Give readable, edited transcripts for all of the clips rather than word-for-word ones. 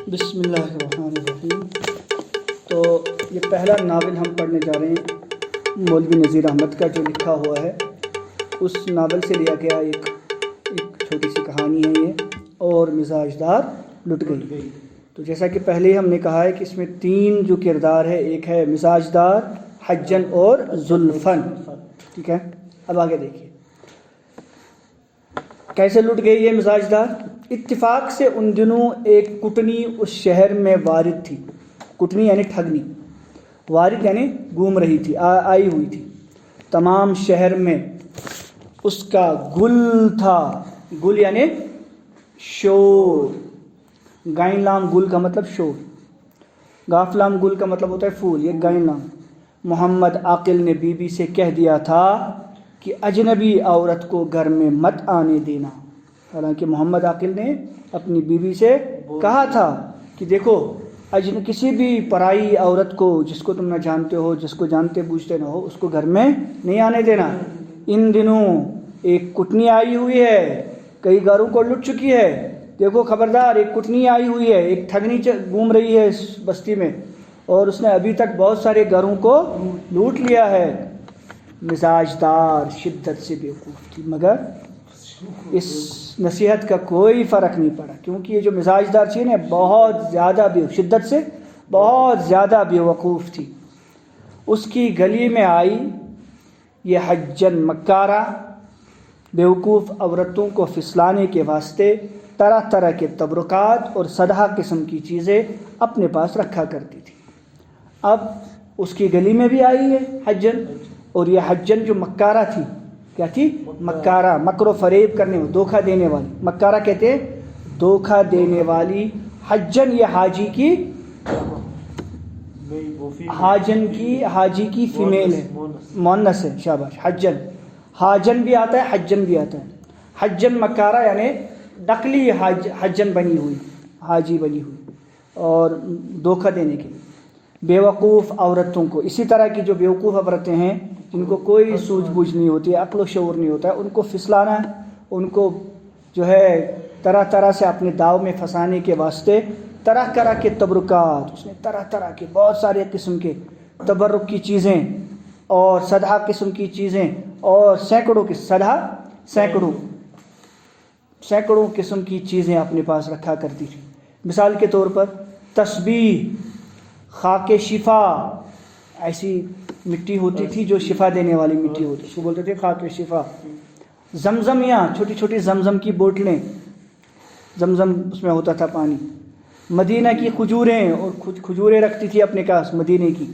بسم اللہ الرحمن الرحیم۔ تو یہ پہلا ناول ہم پڑھنے جا رہے ہیں مولوی نذیر احمد کا، جو لکھا ہوا ہے اس ناول سے لیا گیا ایک چھوٹی سی کہانی ہے یہ، اور مزاج دار لٹ گئی۔ تو جیسا کہ پہلے ہم نے کہا ہے کہ اس میں 3 جو کردار ہے، ایک ہے مزاج دار، حجن اور زلفن، ٹھیک ہے۔ اب آگے دیکھیے کیسے لٹ گئی یہ مزاج دار۔ اتفاق سے ان دنوں ایک کٹنی اس شہر میں وارد تھی۔ کٹنی یعنی ٹھگنی، وارد یعنی گھوم رہی تھی، آئی ہوئی تھی تمام شہر میں۔ اس کا گل تھا، گل یعنی شور، گائن لام گل کا مطلب شور، گاف لام گل کا مطلب ہوتا ہے پھول، یہ گائن لام۔ محمد عاقل نے بی بی سے کہہ دیا تھا کہ اجنبی عورت کو گھر میں مت آنے دینا۔ حالانکہ محمد عاقل نے اپنی بیوی سے کہا تھا کہ دیکھو کسی بھی پرائی عورت کو، جس کو تم نہ جانتے ہو، جس کو جانتے بوجھتے نہ ہو، اس کو گھر میں نہیں آنے دینا۔ ان دنوں ایک کٹنی آئی ہوئی ہے، کئی گھروں کو لٹ چکی ہے، دیکھو خبردار، ایک کٹنی آئی ہوئی ہے، ایک ٹھگنی گھوم رہی ہے اس بستی میں، اور اس نے ابھی تک بہت سارے گھروں کو لوٹ لیا ہے۔ مزاج دار شدت سے بیوقوف تھی، مگر اس نصیحت کا کوئی فرق نہیں پڑا، کیونکہ یہ جو مزاج دار چیز ہے بہت زیادہ شدت سے بہت زیادہ بیوقوف تھی۔ اس کی گلی میں آئی یہ حجن مکارہ، بیوقوف عورتوں کو پھسلانے کے واسطے طرح طرح کے تبرکات اور سدھا قسم کی چیزیں اپنے پاس رکھا کرتی تھی۔ اب اس کی گلی میں بھی آئی ہے حجن، اور یہ حجن جو مکارہ تھی، کیا تھی؟ مکارہ، مکر و فریب کرنے والی، دھوکہ دینے والی، مکارہ کہتے ہیں دھوکہ دینے والی۔ حجن یہ حاجی کی فیمیل ہے، مؤنث ہے، شاباش، حجن۔ حاجن بھی آتا ہے، حجن بھی آتا ہے۔ حجن مکارہ یعنی نقلی حجن بنی ہوئی، حاجی بنی ہوئی، اور دھوکہ دینے کے لیے بیوقوف عورتوں کو۔ اسی طرح کی جو بیوقوف عورتیں ہیں جن کو کوئی سوجھ بوجھ نہیں ہوتی ہے، عقل و شعور نہیں ہوتا ہے، ان کو پھسلانا، ان کو جو ہے طرح طرح سے اپنے داؤ میں پھنسانے کے واسطے طرح طرح کے تبرکات، اس نے طرح طرح کے بہت سارے قسم کے تبرک کی چیزیں اور سدھا قسم کی چیزیں، اور سینکڑوں قسم کی چیزیں اپنے پاس رکھا کرتی تھی۔ مثال کے طور پر تسبیح، خاک شفا، ایسی مٹی ہوتی تھی جو شفا دینے والی مٹی ہوتی، اس کو بولتے تھے خاک شفا۔ زمزمیاں، چھوٹی چھوٹی زمزم کی بوتلیں، زمزم اس میں ہوتا تھا پانی۔ مدینہ کی کھجوریں، اور کھجوریں رکھتی تھی اپنے پاس مدینے کی۔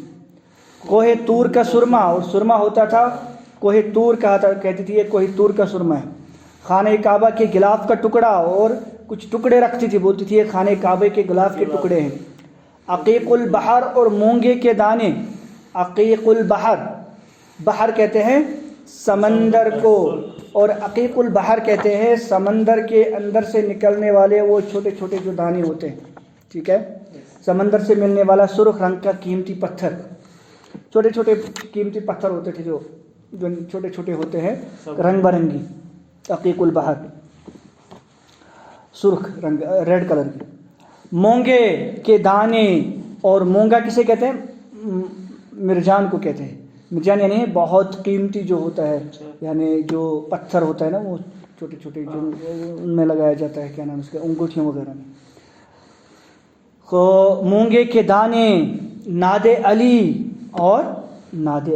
کوہ طور کا سرما، اور سرما ہوتا تھا کوہ طور، کہتی تھی یہ کوہ طور کا سرما ہے۔ خانہ کعبہ کے غلاف کا ٹکڑا، اور کچھ ٹکڑے رکھتی تھی، بولتی تھی یہ خانہ کعبہ کے غلاف کے ٹکڑے ہیں۔ عقیق البحر، اور مونگے کے دانے۔ عقیق البحر، بحر کہتے ہیں سمندر کو، اور عقیق البحر کہتے ہیں سمندر کے اندر سے نکلنے والے وہ چھوٹے چھوٹے جو دانے ہوتے ہیں، ٹھیک ہے۔ سمندر سے ملنے والا سرخ رنگ کا قیمتی پتھر، چھوٹے چھوٹے قیمتی پتھر ہوتے تھے جو چھوٹے چھوٹے ہوتے ہیں، رنگ برنگی۔ عقیق البحر، سرخ رنگ، ریڈ کلر کی۔ مونگے کے دانے، اور مونگا کسے کہتے ہیں؟ مرجان کو کہتے ہیں۔ مرجان یعنی بہت قیمتی جو ہوتا ہے، یعنی جو پتھر ہوتا ہے نا، وہ چھوٹے چھوٹے جو ان میں لگایا جاتا ہے، کیا نام اس کے، انگوٹھیوں وغیرہ میں۔ مونگے کے دانے، ناد علی، اور ناد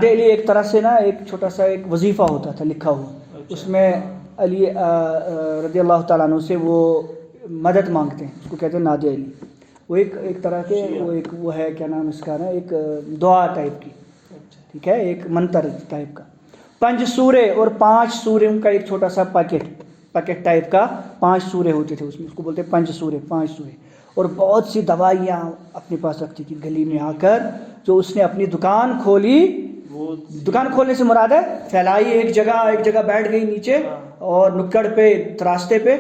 علی ایک طرح سے نا ایک چھوٹا سا ایک وظیفہ ہوتا تھا لکھا ہوا، اس میں علی رضی اللہ تعالیٰ عنہ سے وہ مدد مانگتے ہیں، اس کو کہتے ہیں ناد علی۔ وہ ایک طرح کے وہ ہے، کیا نام اس کا نا، ایک دعا ٹائپ کی، ٹھیک ہے، ایک منتر ٹائپ کا۔ 5 سورے، اور 5 سوروں کا ایک چھوٹا سا پیکٹ ٹائپ کا، 5 سورے ہوتے تھے اس میں، اس کو بولتے ہیں 5 سورے۔ اور بہت سی دوائیاں اپنے پاس رکھتی تھی گلی میں آ کر، جو اس نے اپنی دکان کھولی۔ دکان کھولنے سے مراد ہے پھیلائی، ایک جگہ بیٹھ گئی نیچے، اور نکڑ پہ، راستے پہ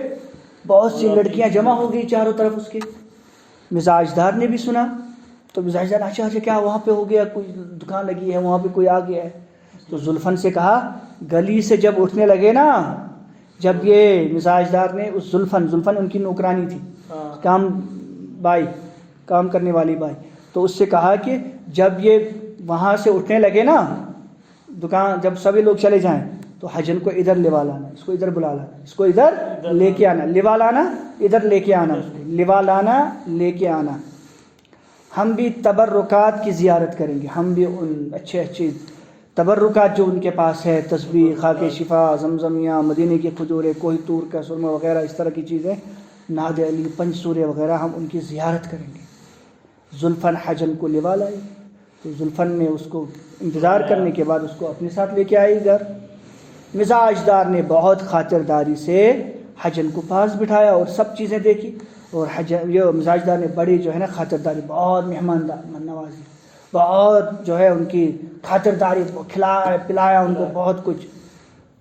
بہت سی لڑکیاں جمع ہو گئی چاروں طرف اس کے۔ مزاج دار نے بھی سنا، تو مزاج دار اچھا کیا وہاں پہ ہو گیا، کوئی دکان لگی ہے وہاں پہ، کوئی آ گیا ہے۔ تو زلفن سے کہا گلی سے جب اٹھنے لگے نا جب یہ مزاج دار نے اس زلفن ان کی نوکرانی تھی، کام کرنے والی بائی، تو اس سے کہا کہ جب یہ وہاں سے اٹھنے لگے نا دکان، جب سبھی لوگ چلے جائیں تو حجن کو ادھر لوا لانا، اس کو ادھر بلا لانا، اس کو ادھر لے کے آنا، لوا لانا ادھر لے کے آنا، لوا لانا لے کے آنا۔ ہم بھی تبرکات کی زیارت کریں گے، ہم بھی ان اچھے تبرکات جو ان کے پاس ہے، تسبیح، خاک شفا، زمزمیہ، مدینے کی کھجوریں، کوہ طور کا سرما وغیرہ، اس طرح کی چیزیں، ناد علی، پنج سورے وغیرہ، ہم ان کی زیارت کریں گے۔ زلفن حجن کو لوا لائی، تو زلفن نے اس کو انتظار کرنے کے بعد اس کو اپنے ساتھ لے کے آئی گھر۔ مزاج دار نے بہت خاطرداری سے حجن کو پاس بٹھایا اور سب چیزیں دیکھی، اور یہ مزاج دار نے بڑی جو ہے نا خاطرداری، بہت مہمان نوازی، بہت جو ہے ان کی خاطرداری، کھلایا پلایا ان کو بہت کچھ،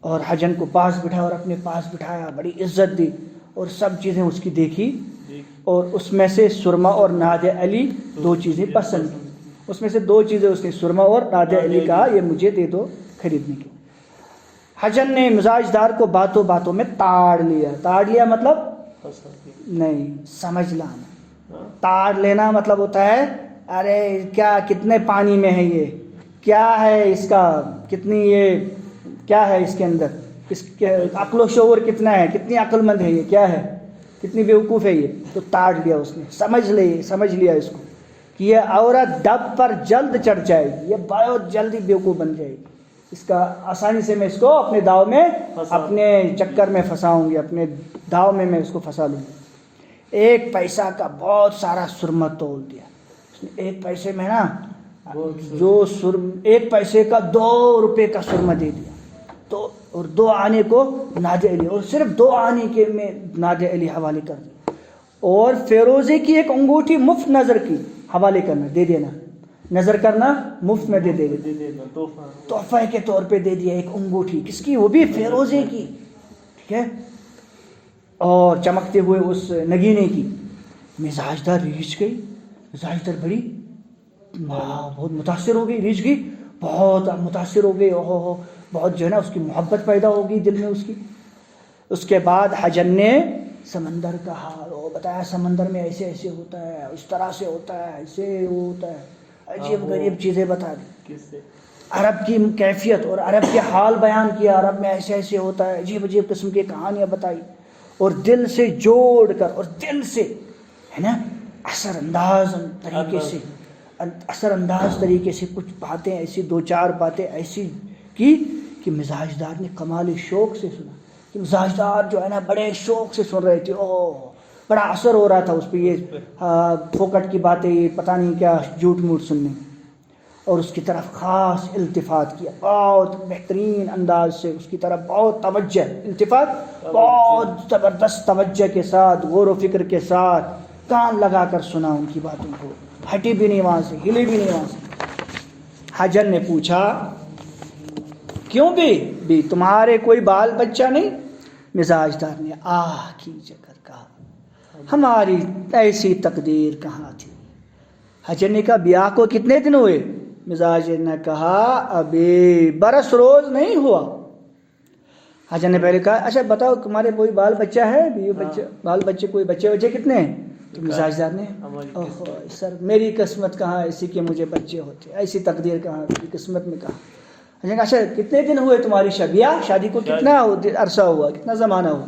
اور حجن کو پاس بٹھایا اور اپنے پاس بٹھایا، بڑی عزت دی، اور سب چیزیں اس کی دیکھی، اور اس میں سے سرما اور ناد علی دو چیزیں پسند کی، اس میں سے دو چیزیں اس نے سرما اور ناد علی کہا یہ مجھے دے دو خریدنے کے۔ حجن نے مزاج دار کو باتوں باتوں میں تاڑ لیا مطلب نہیں، سمجھ لانا۔ تاڑ لینا مطلب ہوتا ہے ارے کیا کتنے پانی میں ہے، یہ کیا ہے اس کا، کتنی یہ کیا ہے اس کے اندر، اس کے عقل و شعور کتنا ہے، کتنی عقل مند ہے، یہ کیا ہے، کتنی بیوقوف ہے یہ۔ تو تاڑ لیا اس نے، سمجھ لیا اس کو کہ یہ عورت ڈب پر جلد چڑھ جائے گی، یہ بہت جلدی بیوقوف بن جائے گی، اس کا آسانی سے میں اس کو اپنے داؤ میں، اپنے چکر میں پھنساؤں گی، اپنے داؤ میں اس کو پھنسا لوں گی۔ ایک پیسہ کا بہت سارا سرما تول دیا اس نے، ایک پیسے میں نا ایک پیسے کا 2 روپے کا سرما دے دیا، تو اور 2 آنے کو ناد علی، اور صرف 2 آنے کے میں ناد علی حوالے کر دیا، اور فیروزے کی ایک انگوٹھی مفت نظر کی حوالے کرنا، دے دینا، نظر کرنا مفت میں دے دینا، تحفہ کے طور پہ دے دیا ایک انگوٹھی، کس کی، وہ بھی فیروزے کی، ٹھیک ہے، اور چمکتے ہوئے اس نگینے کی۔ مزاج دار ریچھ گئی، مزاج دار بڑی بہت متاثر ہو گئی، ریچھ گئی، بہت متاثر ہو گئی، اوہ بہت جو ہے نا اس کی محبت پیدا ہو گئی دل میں اس کی۔ اس کے بعد حجن نے سمندر کا حال بتایا، سمندر میں ایسے ایسے ہوتا ہے، اس طرح سے ہوتا ہے، ایسے وہ ہوتا ہے، عجیب غریب چیزیں بتا دی، عرب کی کیفیت اور عرب کے حال بیان کیا، عرب میں ایسے ایسے ہوتا ہے، عجیب عجیب قسم کی کہانیاں بتائی، اور دل سے جوڑ کر، اور دل سے ہے نا اثر انداز طریقے سے کچھ باتیں ایسی، 2-4 باتیں ایسی کی کہ مزاج دار نے کمال شوق سے سنا، کہ مزاج دار جو ہے نا بڑے شوق سے سن رہے تھے، بڑا اثر ہو رہا تھا اس پہ، یہ پھوکٹ کی باتیں، یہ پتہ نہیں کیا جھوٹ موٹ سننے، اور اس کی طرف خاص التفات کیا، بہت بہترین انداز سے اس کی طرف بہت توجہ، التفات بہت زبردست توجہ کے ساتھ، غور و فکر کے ساتھ کان لگا کر سنا ان کی باتوں کو، ہٹی بھی نہیں وہاں سے، ہلی بھی نہیں وہاں سے۔ حجن نے پوچھا کیوں بھی تمہارے کوئی بال بچہ نہیں؟ مزاج دار نے آہ کھینچ کر کہا ہماری ایسی تقدیر کہاں تھی۔ حجن نے کہا بیاہ کو کتنے دن ہوئے؟ مزاج نے کہا ابھی برس روز نہیں ہوا۔ حجن نے پہلے کہا اچھا بتاؤ تمہارے کوئی بال بچہ ہے؟ بال بچے کوئی بچے کتنے ہیں؟ تو مزاج دار نے سر میری قسمت کہاں ایسی کہ مجھے بچے ہوتے، ایسی تقدیر کہاں، قسمت میں کہاں۔ حجن نے کہا اچھا کتنے دن ہوئے تمہاری شادی کو کتنا عرصہ ہوا، کتنا زمانہ ہوا؟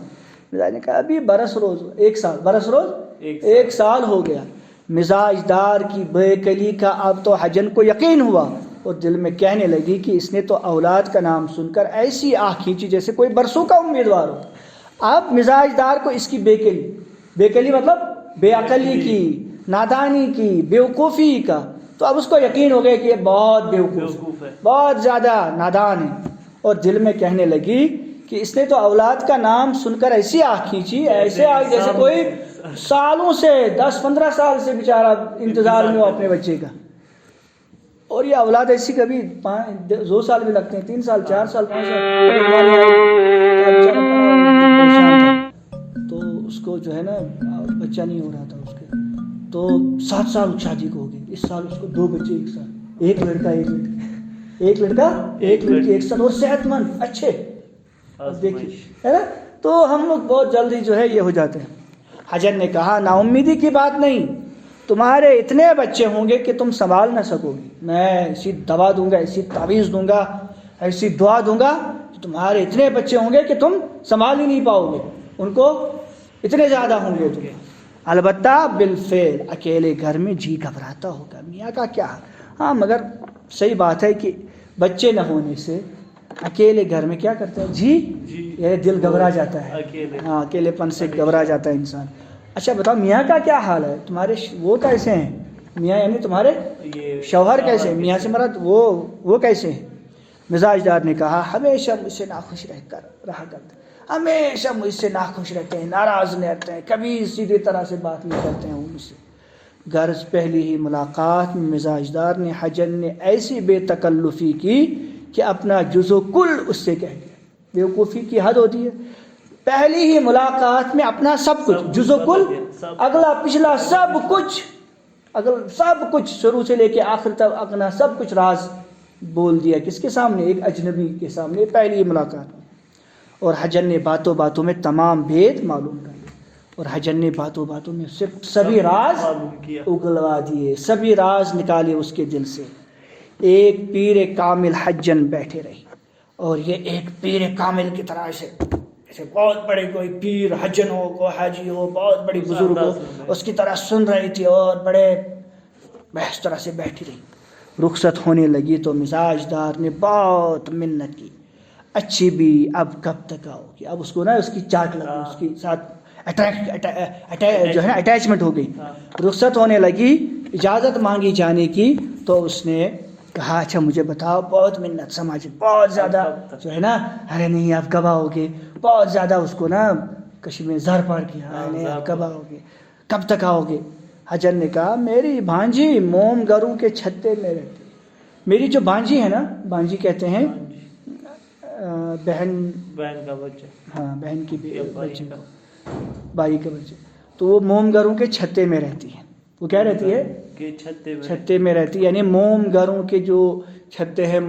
مزاج نے کہا ابھی برس روز 1 سال، برس روز 1 سال ہو گیا۔ مزاج دار کی بے کلی کا اب تو حجن کو یقین ہوا، اور دل میں کہنے لگی کہ اس نے تو اولاد کا نام سن کر ایسی آہ کھینچی جیسے کوئی برسوں کا امیدوار ہو۔ اب مزاج دار کو اس کی بے کلی مطلب بے عقلی کی، نادانی کی، بیوقوفی کا، تو اب اس کو یقین ہو گیا کہ یہ بہت بیوقوف ہے، بہت زیادہ نادان ہے، اور دل میں کہنے لگی کہ اس نے تو اولاد کا نام سن کر ایسی آہ کھینچی، ایسے آہ جیسے کوئی سالوں سے 10-15 سال سے بیچارہ انتظار میں ہو اپنے بچے کا، اور یہ اولاد ایسی کبھی 2 سال بھی لگتے ہیں، 3 سال 4 سال 5 سال، تو اس کو جو ہے نا بچہ نہیں ہو رہا تھا اس کے، تو 7 سال شادی کو ہو گئی، اس سال اس کو 2 بچے ایک سال، ایک لڑکا ایک لڑکی ایک سال، اور صحت مند اچھے، دیکھیے ہے نا تو ہم لوگ بہت جلدی جو ہے یہ ہو جاتے ہیں. حجر نے کہا نا امیدی کی بات نہیں، تمہارے اتنے بچے ہوں گے کہ تم سنبھال نہ سکو گی. میں ایسی دوا دوں گا، ایسی تعویذ دوں گا، ایسی دعا دوں گا کہ تمہارے اتنے بچے ہوں گے کہ تم سنبھال ہی نہیں پاؤ گے، ان کو اتنے زیادہ ہوں گے تم. البتہ بالفعل اکیلے گھر میں جی گھبراتا ہوگا. میاں کا کیا؟ ہاں مگر صحیح بات ہے کہ بچے نہ ہونے سے اکیلے گھر میں کیا کرتا ہے، جی یہ دل گھبرا جاتا ہے. ہاں اکیلے پن سے گھبرا جاتا ہے انسان. اچھا بتاؤ میاں کا کیا حال ہے، تمہارے وہ کیسے ہیں؟ میاں یعنی تمہارے شوہر کیسے ہیں؟ میاں سے مراد وہ کیسے ہیں؟ مزاج دار نے کہا ہمیشہ مجھ سے ناخوش رہا کرتے، ہمیشہ مجھ سے ناخوش رہتے ہیں، ناراض رہتے ہیں، کبھی سیدھی طرح سے بات نہیں کرتے ہیں وہ مجھ سے. غرض پہلی ہی ملاقات میں مزاج دار نے حجر نے ایسی بے تکلفی کی کہ اپنا جز و کل اس سے کہہ دیا. بیوقوفی کی حد ہوتی ہے. پہلی ہی ملاقات میں اپنا سب کچھ، جز و کل، اگلا پچھلا سب کچھ شروع سے لے کے آخر تک اپنا سب کچھ راز بول دیا. کس کے سامنے؟ ایک اجنبی کے سامنے، پہلی ہی ملاقات میں. اور حجر نے باتوں باتوں میں تمام بھید معلوم کر لیے، اور حجر نے باتوں باتوں میں صرف سبھی راز اگلوا دیے، سبھی راز نکالے اس کے دل سے. ایک پیر کامل حجن بیٹھے رہی، اور یہ ایک پیر کامل کی طرح سے جیسے بہت بڑے کوئی پیر حجن ہو، کوئی حاجی ہو، بہت بڑی بزرگ ہو، اس کی طرح سن رہی تھی اور بڑے بحث طرح سے بیٹھی رہی. رخصت ہونے لگی تو مزاج دار نے بہت منت کی، اچھی بھی اب کب تک آؤ گی. اب اس کو نا اس کی چاٹ لگی، اس کے ساتھ جو ہے نا اٹیچمنٹ ہو گئی. رخصت ہونے لگی، اجازت مانگی جانے کی، تو اس نے کہا اچھا مجھے بتاؤ، بہت منت سماج بہت زیادہ جو ہے نا، ارے نہیں آپ کب آؤ گے، بہت زیادہ اس کو نا کشمیر میں زار پار کیا، نہیں آپ کب آؤ گے، کب تک آؤ گے. حجر نے کہا میری بھانجی موم گروں کے چھتے میں رہتی ہے. میری جو بھانجی ہے نا، بھانجی کہتے ہیں بہن کا بچہ، ہاں بہن کی بچے کو، بھائی کا بچہ، تو وہ موم گروں کے چھتے میں رہتی ہے. وہ کیا رہتی ہے؟ چھتے میں رہتی ہے. یعنی موم گروں کے جو چھتے ہیں،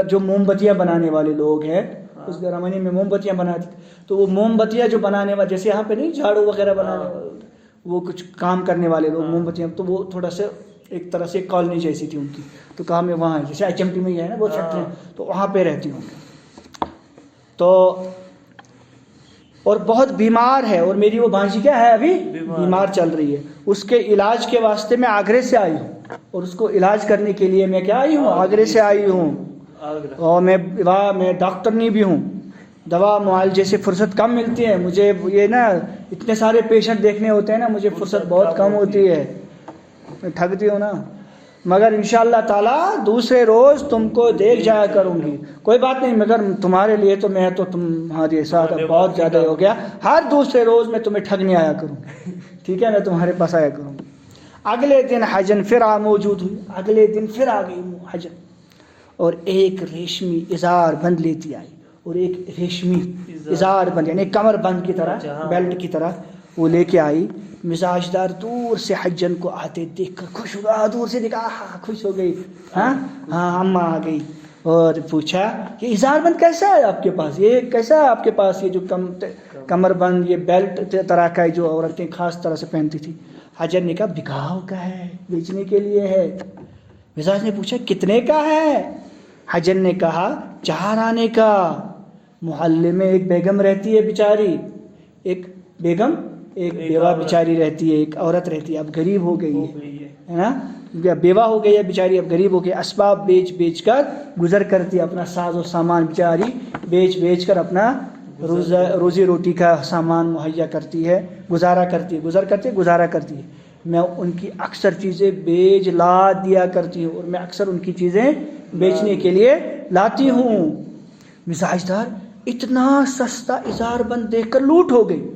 جو موم بتیاں بنانے والے لوگ ہیں، اس زمانے میں موم بتیاں بناتے تھے. تو وہ موم بتیاں جو بنانے والے، جیسے یہاں پہ نہیں جھاڑو وغیرہ بنانے والے، وہ کچھ کام کرنے والے لوگ موم بتیاں، تو وہ تھوڑا سا ایک طرح سے کالونی جیسی تھی ان کی. تو کہا میں وہاں جیسے HMT میں ہی ہے نا وہ فیکٹری، تو وہاں پہ رہتی ہوں. تو اور بہت بیمار ہے، اور میری وہ بھانجی کیا ہے، ابھی بیمار چل رہی ہے. اس کے علاج کے واسطے میں آگرے سے آئی ہوں، اور اس کو علاج کرنے کے لیے میں کیا آئی ہوں، آگرے سے آئی ہوں. اور میں ڈاکٹرنی بھی ہوں. دوا معالجے سے فرصت کم ملتی ہے مجھے، یہ نا اتنے سارے پیشنٹ دیکھنے ہوتے ہیں نا، مجھے فرصت بہت کم ہوتی ہے، میں تھکتی ہوں نا. مگر انشاءاللہ تعالی دوسرے روز تم کو دیکھ جایا کروں گی. کوئی بات نہیں، مگر تمہارے لیے تو میں تو تمہارے ساتھ بہت زیادہ ہو گیا، ہر دوسرے روز میں تمہیں ٹھگنے آیا کروں گی، ٹھیک ہے، میں تمہارے پاس آیا کروں گی. اگلے دن حجن پھر موجود ہوئی، اگلے دن پھر آ گئی حجن، اور ایک ریشمی ازار بند لیتی آئی، اور ایک ریشمی ازار بند یعنی کمر بند کی طرح، بیلٹ کی طرح وہ لے کے آئی. مزاج دار دور سے حجن کو آتے دیکھ کر خوش ہوا، دور سے دیکھا، خوش ہو گئی، ہاں اماں آ گئی. اور پوچھا کہ ازار بند کیسا ہے آپ کے پاس، یہ کیسا ہے آپ کے پاس، یہ جو کمر بند، یہ بیلٹ طرح کا ہے جو عورتیں خاص طرح سے پہنتی تھی. حجر نے کہا بکاؤ کا ہے، بیچنے کے لیے ہے. مزاج نے پوچھا کتنے کا ہے؟ حجر نے کہا 4 آنے کا. محلے میں ایک بیگم رہتی ہے بیچاری، ایک بیگم، ایک بیوہ بیچاری رہتی ہے، ایک عورت رہتی ہے، اب غریب ہو گئی ہے نا، بیوہ ہو گئی ہے بیچاری، اب غریب ہو گئی، اسباب بیچ کر گزر کرتی ہے، اپنا ساز و سامان بیچاری بیچ کر اپنا روزی روٹی کا سامان مہیا کرتی ہے، گزارا کرتی ہے. میں ان کی اکثر چیزیں بیچ لا دیا کرتی ہوں، اور میں اکثر ان کی چیزیں بیچنے کے لیے لاتی ہوں. مزاج دار اتنا سستا ازار بند دیکھ کر لوٹ ہو گئی.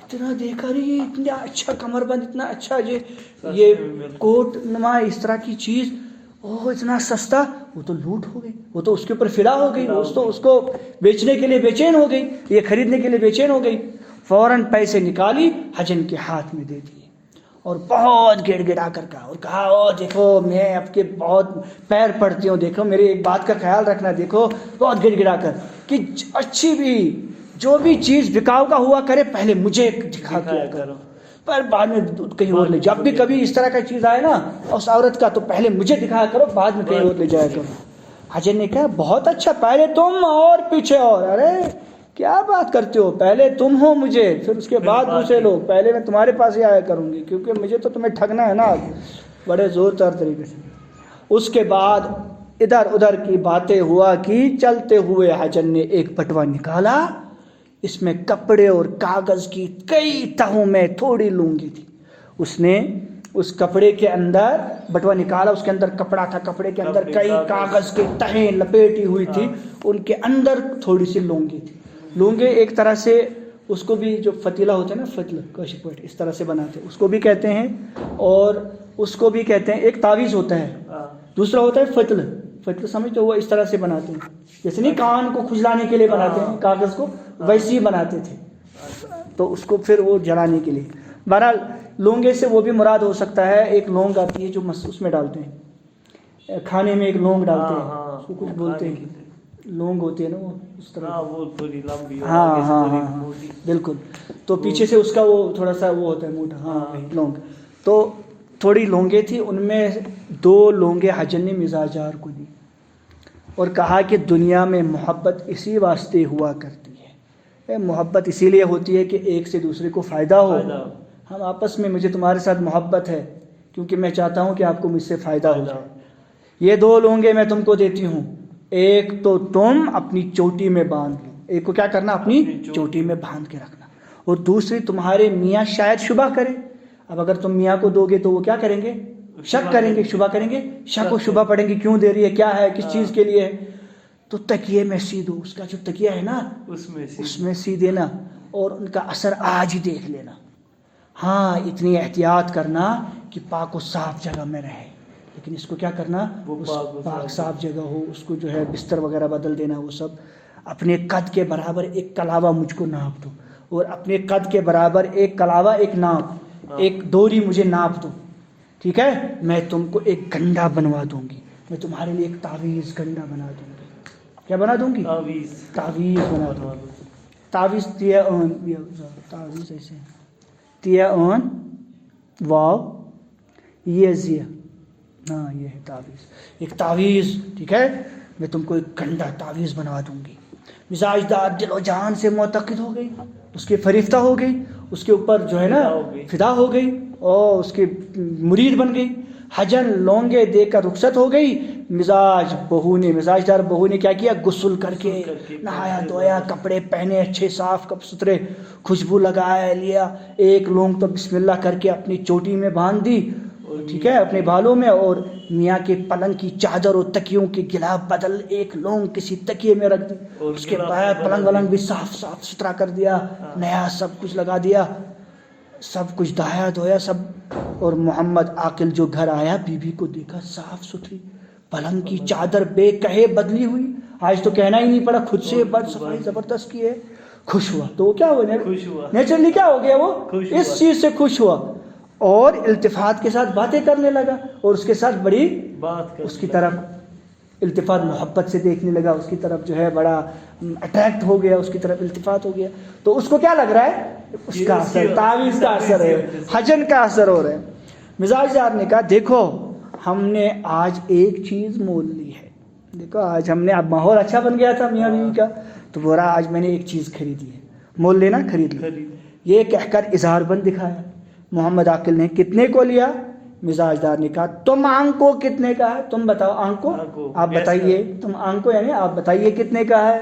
اتنا دیکھا رہی، اتنا اچھا کمر بند، اتنا اچھا یہ کوٹ نما اس طرح کی چیز، اتنا سستا، وہ تو لوٹ ہو گئی، وہ تو اس کے اوپر فدا ہو گئی، اس کو بیچنے کے لیے بے چین ہو گئی، یہ خریدنے کے لیے بے چین ہو گئی. فوراً پیسے نکالی، حجن کے ہاتھ میں دے دیے، اور بہت گڑ گڑا کر کہا، اور کہا او دیکھو میں آپ کے بہت پیر پڑتی ہوں، دیکھو میری ایک بات کا خیال رکھنا، دیکھو بہت گڑ گڑا کر کہ اچھی بھی جو بھی چیز بکاؤ کا ہوا کرے پہلے مجھے دکھا کیا کرو، پر بعد میں کہیں اور لے، جب بھی کبھی اس طرح کا چیز آئے نا اس عورت کا تو پہلے مجھے دکھایا کرو، بعد میں کہیں اور لے جایا کرو۔ حجر نے کہا بہت اچھا، پہلے تم اور پیچھے اور، ارے کیا بات کرتے ہو، پہلے تم ہو مجھے، پھر اس کے بعد دوسرے لوگ، پہلے میں تمہارے پاس ہی آیا کروں گی کیونکہ مجھے تو تمہیں ٹھگنا ہے نا، بڑے زور دار طریقے سے۔ اس کے بعد ادھر ادھر کی باتیں ہوا کہ چلتے ہوئے حجر نے ایک بٹوا نکالا، اس میں کپڑے اور کاغذ کی کئی تہوں میں تھوڑی لونگی تھی، اس نے اس کپڑے کے اندر بٹوا نکالا، اس کے اندر کپڑا تھا، کپڑے کے اندر کئی کاغذ کی تہیں لپیٹی ہوئی تھی، ان کے اندر تھوڑی سی لونگی تھی۔ لونگے ایک طرح سے اس کو بھی جو فتیلہ ہوتا ہے نا، فتلہ کوشش پوٹ اس طرح سے بناتے ہیں، اس کو بھی کہتے ہیں، اور اس کو بھی کہتے ہیں ایک تعویذ ہوتا ہے، دوسرا ہوتا ہے فتل، فتل سمجھتے وہ اس طرح سے بناتے ہیں، جیسے نہیں کان کو کھجلانے کے لیے بناتے ہیں کاغذ کو، ویسے ہی بناتے تھے، تو اس کو پھر وہ جلانے کے لیے۔ بہرحال لونگے سے وہ بھی مراد ہو سکتا ہے، ایک لونگ آتی ہے جو اس میں ڈالتے ہیں، کھانے میں ایک لونگ ڈالتے ہیں، اس کو کچھ بولتے ہیں، لونگ ہوتی ہے نا وہ اس طرح، وہ تھوڑی لمبی، ہاں بالکل، تو پیچھے سے اس کا وہ تھوڑا سا وہ ہوتا ہے موٹا، ہاں لونگ، تو تھوڑی لونگیں تھی، ان میں 2 لونگیں حجر نے مزاجدار کو دی اور کہا کہ دنیا میں محبت اسی واسطے ہوا کرتی ہے، محبت اسی لیے ہوتی ہے کہ ایک سے دوسرے کو فائدہ ہو، ہم آپس میں، مجھے تمہارے ساتھ محبت ہے کیونکہ میں چاہتا ہوں کہ آپ کو مجھ سے فائدہ ہو جائے، یہ 2 لونگیں میں تم کو دیتی ہوں، ایک تو تم اپنی چوٹی میں باندھ لو، ایک کو کیا کرنا، اپنی چوٹی میں باندھ کے رکھنا، اور دوسری تمہارے میاں شاید شبہ کرے، اب اگر تم میاں کو دو گے تو وہ کیا کریں گے، شک کریں گے، شبہ کریں گے، شک و شبہ پڑیں گے، کیوں دے رہی ہے، کیا ہے، کس چیز کے لیے ہے، تو تکیے میں سی دو، اس کا جو تکیہ ہے نا اس میں سی دینا، اور ان کا اثر آج ہی دیکھ لینا، ہاں اتنی احتیاط کرنا کہ پاک و صاف جگہ میں رہے، لیکن اس کو کیا کرنا، پاک صاف جگہ ہو، اس کو جو ہے بستر وغیرہ بدل دینا، وہ سب، اپنے قد کے برابر ایک کلاوہ مجھ کو ناپ دو، اور اپنے قد کے برابر ایک کلاوہ، ایک ناپ، ایک ڈوری مجھے ناپ دو، ٹھیک ہے، میں تم کو ایک گنڈا بنوا دوں گی، میں تمہارے لیے ایک تعویذ گنڈا بنا دوں گی، کیا بنا دوں گی، تعویذ بنا دوں گی، تعویذ تعویذ ایسے تیا اون واو یہ زیا، ہاں یہ ہے تعویذ، ایک تعویذ، ٹھیک ہے، میں تم کو ایک گنڈا تعویذ بنوا دوں گی۔ مزاج دار دل و جان سے معتقد ہو گئی، اس کی فریفتہ ہو گئی، اس کے اوپر جو ہے نا فدا ہو گئی، اور اس کی مرید بن گئی۔ حجر لونگے دے کر رخصت ہو گئی، مزاجدار بہو نے کیا کیا، غسل کر کے نہایا دھویا، کپڑے پہنے اچھے صاف ستھرے، خوشبو لگایا لیا، ایک لونگ تو بسم اللہ کر کے اپنی چوٹی میں باندھ دی، ٹھیک ہے، اپنے بالوں میں، اور میاں کے پلنگ کی چادر اور تکیوں کی گلاب بدل ایک لونگ کسی تکیے میں رکھ دی، اس کے بعد پلنگ ولنگ بھی صاف ستھرا کر دیا، نیا سب کچھ لگا دیا، سب کچھ دہایا دھویا سب، اور محمد عاقل جو گھر آیا بیوی کو دیکھا صاف ستھری، پلنگ کی چادر بے کہے بدلی ہوئی، آج تو کہنا ہی نہیں پڑا، خود سے بڑھ صفائی زبردست کی ہے، خوش ہوا، تو وہ کیا ہوا، نیچرلی کیا ہو گیا، وہ اس چیز سے خوش ہوا، اور التفات کے ساتھ باتیں کرنے لگا، اور اس کے ساتھ بڑی اس کی طرف التفات محبت سے دیکھنے لگا، اس کی طرف جو ہے بڑا اٹریکٹ ہو گیا، اس کی طرف التفات ہو گیا، تو اس کو کیا لگ رہا ہے، اس کا اثر، تعویذ کا اثر ہے، حجر کا اثر ہو رہا ہے۔ مزاجدار نے کہا دیکھو ہم نے آج ایک چیز مول لی ہے، دیکھو آج ہم نے، اب ماحول اچھا بن گیا تھا میاں بیوی کا، تو بورا آج میں نے ایک چیز خریدی ہے، مول لینا خرید لی، یہ کہہ کر اظہار بند دکھایا۔ محمد عاقل نے کتنے کو لیا، مزاجدار نے کہا تم آنکھ کو کتنے کا ہے، تم بتاؤ آنکھ کو، آپ بتائیے، تم آنکھ کو یعنی آپ بتائیے کتنے کا ہے،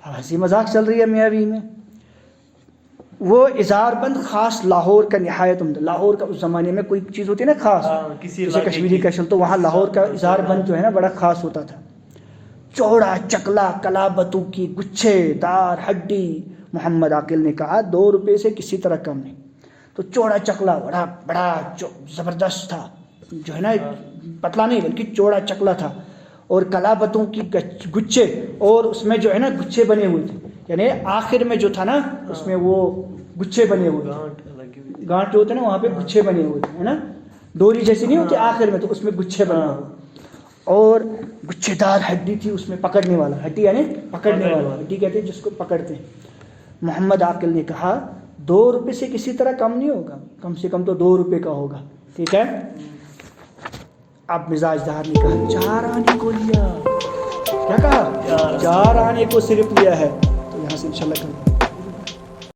ہنسی مذاق چل رہی ہے میاں بیوی میں۔ وہ اظہار بند خاص لاہور کا نہایت عمدہ، لاہور کا اس زمانے میں کوئی چیز ہوتی ہے نا خاص، جیسے کشمیری کشل، تو وہاں لاہور کا اظہار بند جو ہے نا بڑا خاص ہوتا تھا، چوڑا چکلا کلابتوں کی گچھے دار ہڈی، محمد عاقل نے کہا 2 روپے سے کسی طرح کم نہیں، تو چوڑا چکلا بڑا زبردست تھا، جو ہے نا پتلا نہیں بلکہ چوڑا چکلا تھا، اور کلابتوں کی گچھے، اور اس میں جو ہے نا گچھے بنے ہوئے تھے، یعنی آخر میں جو تھا نا اس میں وہ گچھے بنے ہوئے تھے، گانٹ جو ہوتے ہیں نا وہاں پہ گچھے بنے ہوئے تھے، ہے نا ڈوری جیسی نہیں ہوتی آخر میں، تو اس میں گچھے بنے ہوئے، اور گچھے دار ہڈی تھی اس میں، پکڑنے والا، ہڈی یعنی پکڑنے والا، ہڈی کہتے ہیں جس کو پکڑتے ہیں، محمد عاقل نے کہا 2 روپے سے کسی طرح کم نہیں ہوگا, کم سے کم تو 2 روپے کا ہوگا, ٹھیک ہے. اب مزاج دار نے کہا 4 آنے کو لیا, کیا کہا 4 آنے کو صرف لیا ہے. تو یہاں سے انشاءاللہ کریں.